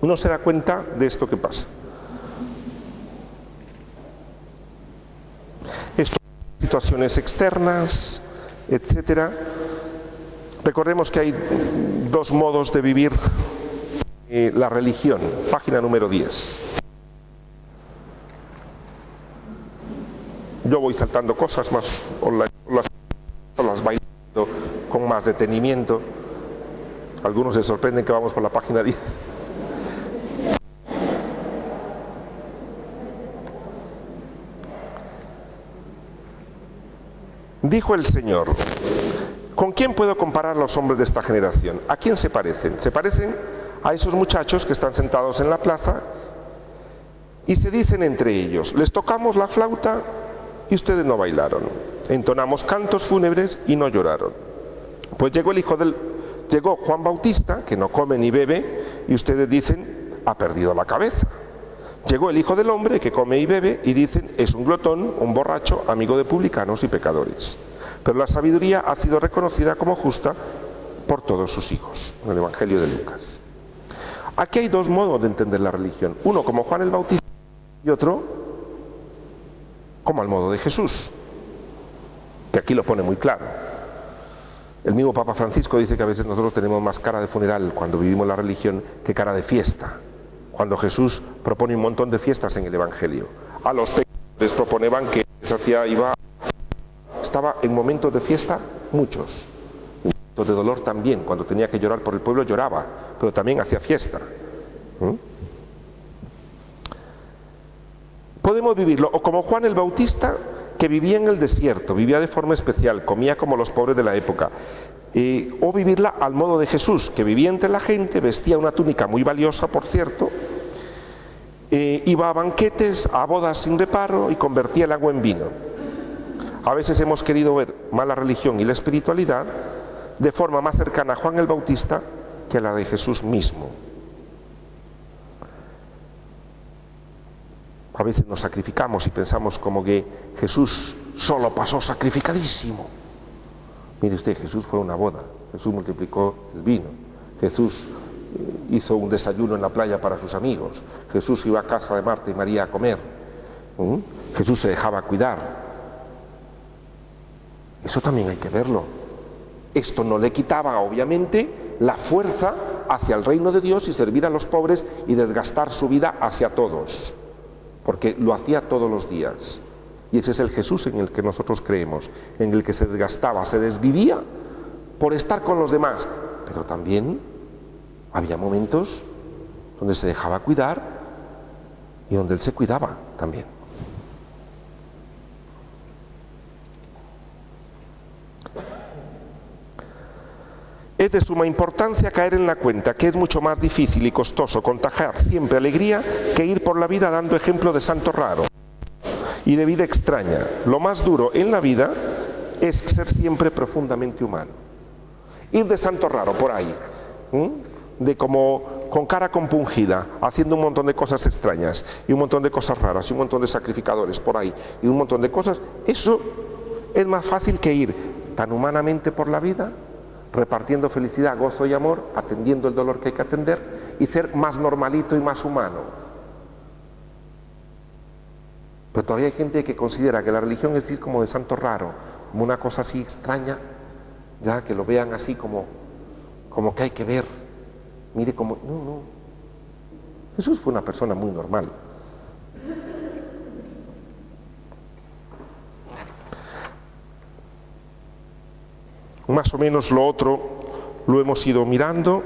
Uno se da cuenta de esto que pasa. Esto, situaciones externas, etcétera. Recordemos que hay 2 modos de vivir la religión. Página número 10. Yo voy saltando cosas más, o las bailando con más detenimiento. Algunos se sorprenden que vamos por la página 10. Dijo el Señor, ¿con quién puedo comparar los hombres de esta generación? ¿A quién se parecen? Se parecen a esos muchachos que están sentados en la plaza y se dicen entre ellos: les tocamos la flauta y ustedes no bailaron, entonamos cantos fúnebres y no lloraron. Pues llegó Juan Bautista, que no come ni bebe, y ustedes dicen: ha perdido la cabeza. Llegó el Hijo del Hombre, que come y bebe, y dicen: es un glotón, un borracho, amigo de publicanos y pecadores. Pero la sabiduría ha sido reconocida como justa por todos sus hijos, en el Evangelio de Lucas. Aquí hay dos modos de entender la religión: uno como Juan el Bautista y otro como al modo de Jesús, que aquí lo pone muy claro. El mismo Papa Francisco dice que a veces nosotros tenemos más cara de funeral cuando vivimos la religión que cara de fiesta, cuando Jesús propone un montón de fiestas en el Evangelio. A los pecadores propone banquetes, estaba en momentos de fiesta muchos, en momentos de dolor también, cuando tenía que llorar por el pueblo lloraba, pero también hacía fiesta. Podemos vivirlo o como Juan el Bautista, que vivía en el desierto, vivía de forma especial, comía como los pobres de la época, o vivirla al modo de Jesús, que vivía entre la gente, vestía una túnica muy valiosa, por cierto, iba a banquetes, a bodas sin reparo y convertía el agua en vino. A veces hemos querido ver más la religión y la espiritualidad de forma más cercana a Juan el Bautista que a la de Jesús mismo. A veces nos sacrificamos y pensamos como que Jesús solo pasó sacrificadísimo. Mire usted, Jesús fue a una boda, Jesús multiplicó el vino, Jesús hizo un desayuno en la playa para sus amigos, Jesús iba a casa de Marta y María a comer, Jesús se dejaba cuidar. Eso también hay que verlo. Esto no le quitaba, obviamente, la fuerza hacia el reino de Dios y servir a los pobres y desgastar su vida hacia todos, porque lo hacía todos los días. Y ese es el Jesús en el que nosotros creemos, en el que se desgastaba, se desvivía por estar con los demás, pero también había momentos donde se dejaba cuidar y donde él se cuidaba también. Es de suma importancia caer en la cuenta que es mucho más difícil y costoso contagiar siempre alegría que ir por la vida dando ejemplo de santo raro y de vida extraña. Lo más duro en la vida es ser siempre profundamente humano. Ir de santo raro por ahí, de como con cara compungida, haciendo un montón de cosas extrañas y un montón de cosas raras y un montón de sacrificadores por ahí y un montón de cosas. Eso es más fácil que ir tan humanamente por la vida, repartiendo felicidad, gozo y amor, atendiendo el dolor que hay que atender y ser más normalito y más humano. Pero todavía hay gente que considera que la religión es ir como de santo raro, como una cosa así extraña, ya que lo vean así como que hay que ver. Mire como... No. Jesús fue una persona muy normal. Más o menos lo otro lo hemos ido mirando,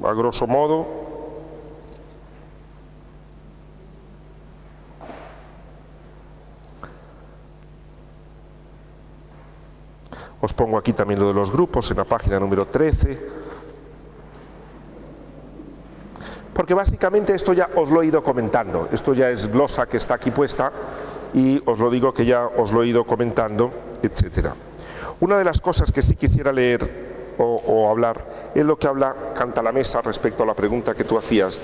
a grosso modo. Os pongo aquí también lo de los grupos en la página número 13. Porque básicamente esto ya os lo he ido comentando. Esto ya es glosa que está aquí puesta y os lo digo que ya os lo he ido comentando, etcétera. Una de las cosas que sí quisiera leer o hablar es lo que habla Canta la Mesa respecto a la pregunta que tú hacías.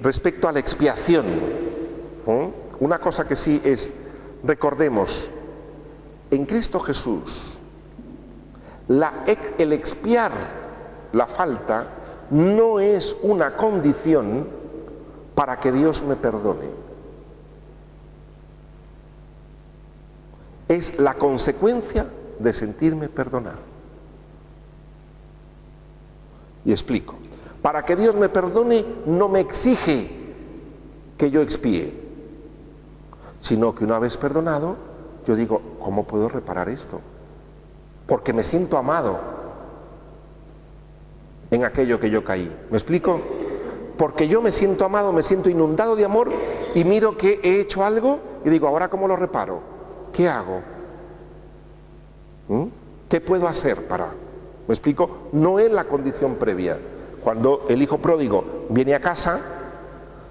Respecto a la expiación, una cosa que sí es, recordemos, en Cristo Jesús, el expiar la falta no es una condición para que Dios me perdone. Es la consecuencia de sentirme perdonado. Y explico. Para que Dios me perdone no me exige que yo expíe, sino que una vez perdonado, yo digo, ¿cómo puedo reparar esto? Porque me siento amado en aquello que yo caí. ¿Me explico? Porque yo me siento amado, me siento inundado de amor y miro que he hecho algo y digo, ¿ahora cómo lo reparo? ¿Qué hago? ¿Qué puedo hacer para? ¿Me explico? No es la condición previa. Cuando el hijo pródigo viene a casa,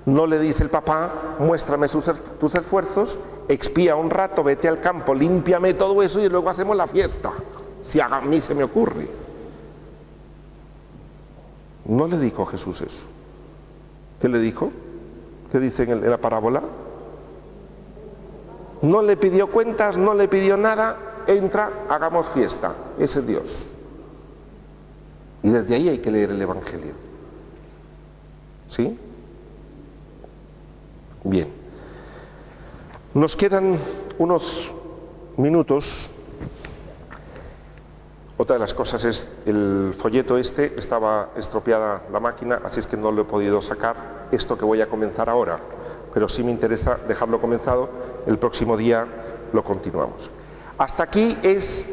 no le dice el papá, muéstrame tus esfuerzos, expía un rato, vete al campo, límpiame todo eso y luego hacemos la fiesta, si a mí se me ocurre. No le dijo Jesús eso. ¿Qué le dijo? ¿Qué dice en la parábola? No le pidió cuentas, no le pidió nada, entra, hagamos fiesta. Ese es Dios. Y desde ahí hay que leer el Evangelio. ¿Sí? Bien. Nos quedan unos minutos. Otra de las cosas es el folleto este, estaba estropeada la máquina, así es que no lo he podido sacar, esto que voy a comenzar ahora, pero sí me interesa dejarlo comenzado, el próximo día lo continuamos. Hasta aquí es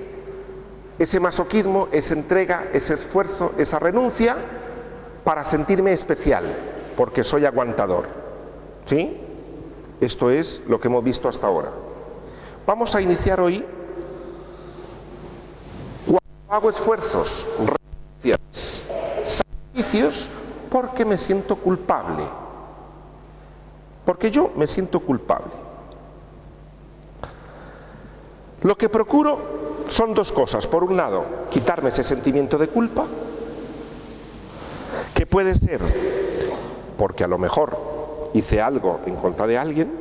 ese masoquismo, esa entrega, ese esfuerzo, esa renuncia para sentirme especial, porque soy aguantador. ¿Sí? Esto es lo que hemos visto hasta ahora. Vamos a iniciar hoy. Hago esfuerzos, renuncias, sacrificios, porque me siento culpable. Porque yo me siento culpable. Lo que procuro son dos cosas. Por un lado, quitarme ese sentimiento de culpa, que puede ser porque a lo mejor hice algo en contra de alguien.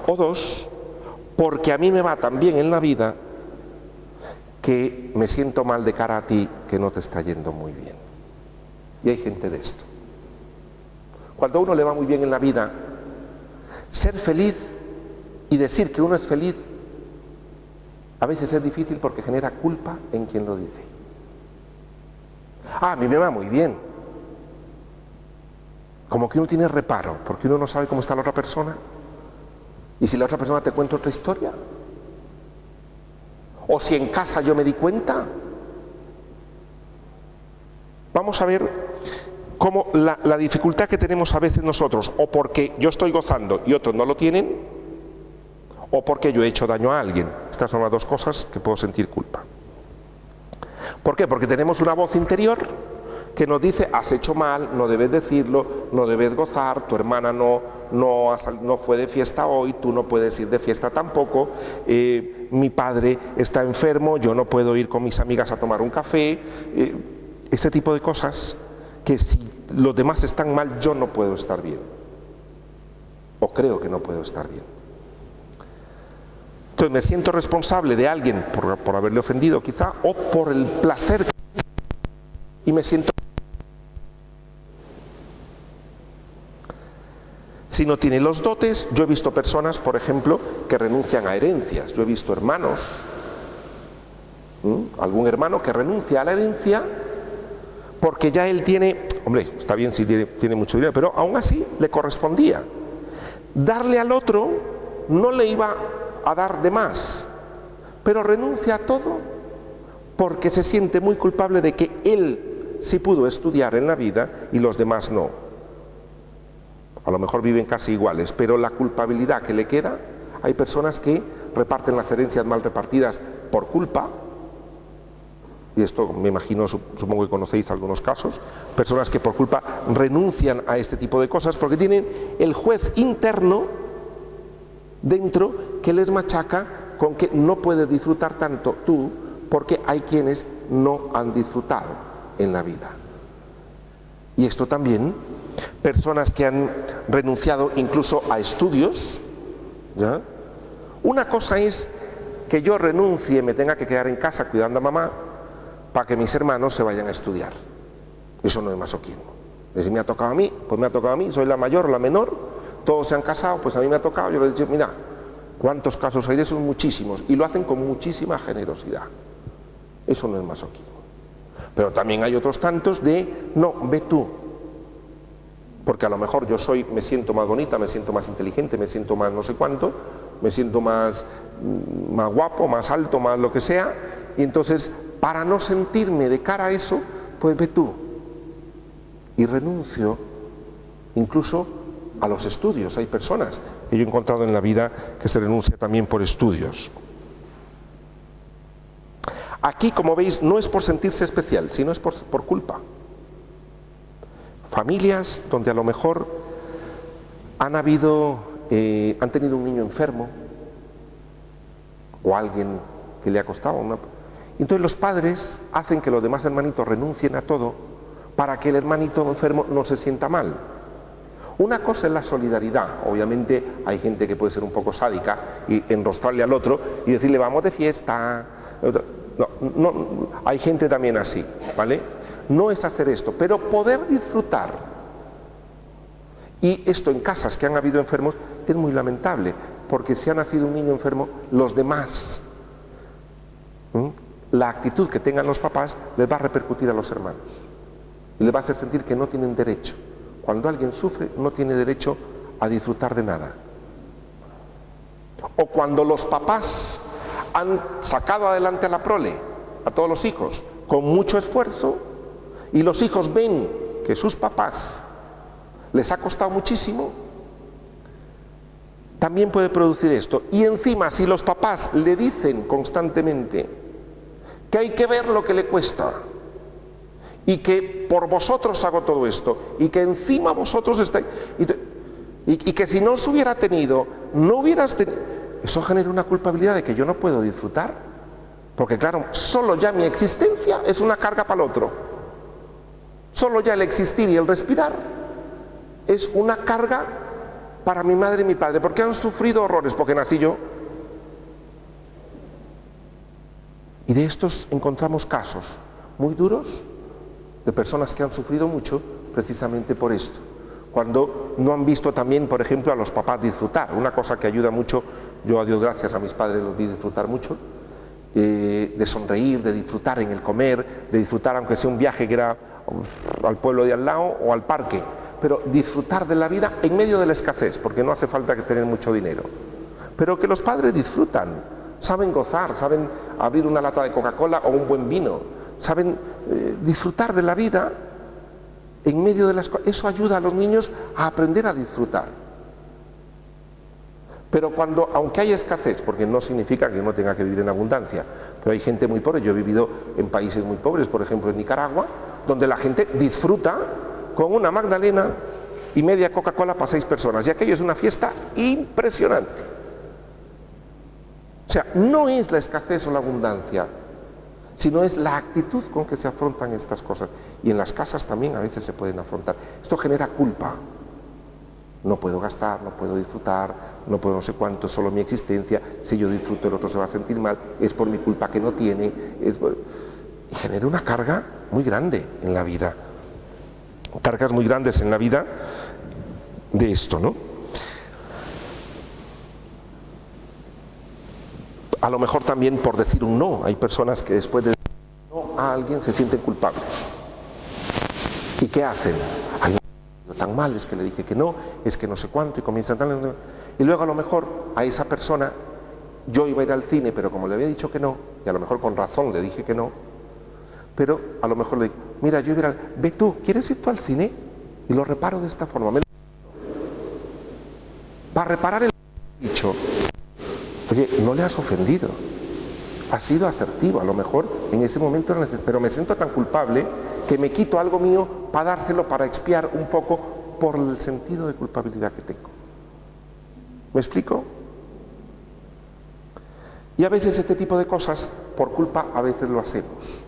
O dos, porque a mí me va tan bien en la vida que me siento mal de cara a ti, que no te está yendo muy bien. Y hay gente de esto. Cuando a uno le va muy bien en la vida, ser feliz y decir que uno es feliz, a veces es difícil porque genera culpa en quien lo dice. Ah, a mí me va muy bien. Como que uno tiene reparo, porque uno no sabe cómo está la otra persona. Y si la otra persona te cuenta otra historia, o si en casa yo me di cuenta. Vamos a ver cómo la dificultad que tenemos a veces nosotros, o porque yo estoy gozando y otros no lo tienen, o porque yo he hecho daño a alguien. Estas son las dos cosas que puedo sentir culpa. ¿Por qué? Porque tenemos una voz interior que nos dice, has hecho mal, no debes decirlo, no debes gozar, tu hermana no fue de fiesta hoy, tú no puedes ir de fiesta tampoco, mi padre está enfermo, yo no puedo ir con mis amigas a tomar un café, ese tipo de cosas que si los demás están mal, yo no puedo estar bien, o creo que no puedo estar bien. Entonces me siento responsable de alguien por haberle ofendido quizá, o por el placer y me siento. Si no tiene los dotes, yo he visto personas, por ejemplo, que renuncian a herencias. Yo he visto hermanos, algún hermano que renuncia a la herencia porque ya él tiene, hombre, está bien si tiene mucho dinero, pero aún así le correspondía. Darle al otro no le iba a dar de más, pero renuncia a todo porque se siente muy culpable de que él sí pudo estudiar en la vida y los demás no. A lo mejor viven casi iguales, pero la culpabilidad que le queda, hay personas que reparten las herencias mal repartidas por culpa, y esto me imagino, supongo que conocéis algunos casos, personas que por culpa renuncian a este tipo de cosas porque tienen el juez interno dentro que les machaca con que no puedes disfrutar tanto tú porque hay quienes no han disfrutado en la vida. Y esto también, personas que han renunciado incluso a estudios, ¿ya? Una cosa es que yo renuncie, me tenga que quedar en casa cuidando a mamá para que mis hermanos se vayan a estudiar. Eso no es masoquismo. Si me ha tocado a mí, pues me ha tocado a mí, soy la mayor o la menor, todos se han casado, pues a mí me ha tocado, yo les he dicho, mira, ¿cuántos casos hay de esos? Muchísimos, y lo hacen con muchísima generosidad. Eso no es masoquismo. Pero también hay otros tantos de, no, ve tú, porque a lo mejor yo me siento más bonita, me siento más inteligente, me siento más no sé cuánto, me siento más guapo, más alto, más lo que sea, y entonces para no sentirme de cara a eso, pues ve tú. Y renuncio incluso a los estudios. Hay personas que yo he encontrado en la vida que se renuncia también por estudios. Aquí, como veis, no es por sentirse especial, sino es por culpa. Familias donde a lo mejor han tenido un niño enfermo o alguien que le ha costado Entonces los padres hacen que los demás hermanitos renuncien a todo para que el hermanito enfermo no se sienta mal. Una cosa es la solidaridad. Obviamente hay gente que puede ser un poco sádica y enrostrarle al otro y decirle vamos de fiesta. No, hay gente también así, ¿vale? No es hacer esto, pero poder disfrutar. Y esto en casas que han habido enfermos es muy lamentable, porque si ha nacido un niño enfermo, los demás, la actitud que tengan los papás les va a repercutir a los hermanos. Les va a hacer sentir que no tienen derecho. Cuando alguien sufre, no tiene derecho a disfrutar de nada. O cuando los papás han sacado adelante a la prole, a todos los hijos, con mucho esfuerzo, y los hijos ven que sus papás les ha costado muchísimo, también puede producir esto. Y encima, si los papás le dicen constantemente que hay que ver lo que le cuesta, y que por vosotros hago todo esto, y que encima vosotros estáis, y que si no os hubiera tenido, no hubieras tenido, eso genera una culpabilidad de que yo no puedo disfrutar, porque claro, solo ya mi existencia es una carga para el otro, solo ya el existir y el respirar es una carga para mi madre y mi padre, porque han sufrido horrores, porque nací yo. Y de estos encontramos casos muy duros de personas que han sufrido mucho precisamente por esto, cuando no han visto también, por ejemplo, a los papás disfrutar. Una cosa que ayuda mucho, yo a Dios gracias a mis padres los vi disfrutar mucho, de sonreír, de disfrutar en el comer, de disfrutar aunque sea un viaje que era al pueblo de al lado o al parque, pero disfrutar de la vida en medio de la escasez, porque no hace falta que tener mucho dinero, pero que los padres disfrutan, saben gozar, saben abrir una lata de Coca-Cola o un buen vino, saben disfrutar de la vida en medio de las cosas. Eso ayuda a los niños a aprender a disfrutar. Pero cuando, aunque hay escasez, porque no significa que uno tenga que vivir en abundancia, pero hay gente muy pobre, yo he vivido en países muy pobres, por ejemplo en Nicaragua, donde la gente disfruta con una magdalena y media Coca-Cola para 6 personas, y aquello es una fiesta impresionante. O sea, no es la escasez o la abundancia, sino es la actitud con que se afrontan estas cosas. Y en las casas también a veces se pueden afrontar. Esto genera culpa. No puedo gastar, no puedo disfrutar, no puedo no sé cuánto, es solo mi existencia. Si yo disfruto el otro se va a sentir mal, es por mi culpa que no tiene. Y genera una carga muy grande en la vida. Cargas muy grandes en la vida de esto, ¿no? A lo mejor también por decir un no. Hay personas que después de decir no a alguien se sienten culpables. ¿Y qué hacen? Ay, no, tan mal, es que le dije que no, es que no sé cuánto, y comienzan tan... Y luego a lo mejor a esa persona, yo iba a ir al cine, pero como le había dicho que no, y a lo mejor con razón le dije que no, pero a lo mejor le digo, mira, yo iba a ir ve tú, ¿quieres ir tú al cine? Y lo reparo de esta forma. Para reparar el dicho, oye, no le has ofendido, has sido asertivo, a lo mejor en ese momento, pero me siento tan culpable que me quito algo mío para dárselo, para expiar un poco por el sentido de culpabilidad que tengo. ¿Me explico? Y a veces este tipo de cosas, por culpa, a veces lo hacemos.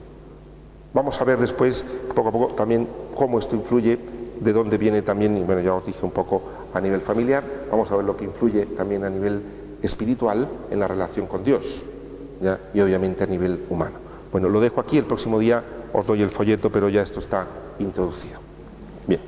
Vamos a ver después, poco a poco, también cómo esto influye, de dónde viene también, y bueno, ya os dije un poco a nivel familiar, vamos a ver lo que influye también a nivel espiritual en la relación con Dios, ¿ya? Y obviamente a nivel humano. Bueno, lo dejo aquí, el próximo día os doy el folleto, pero ya esto está introducido. Bien.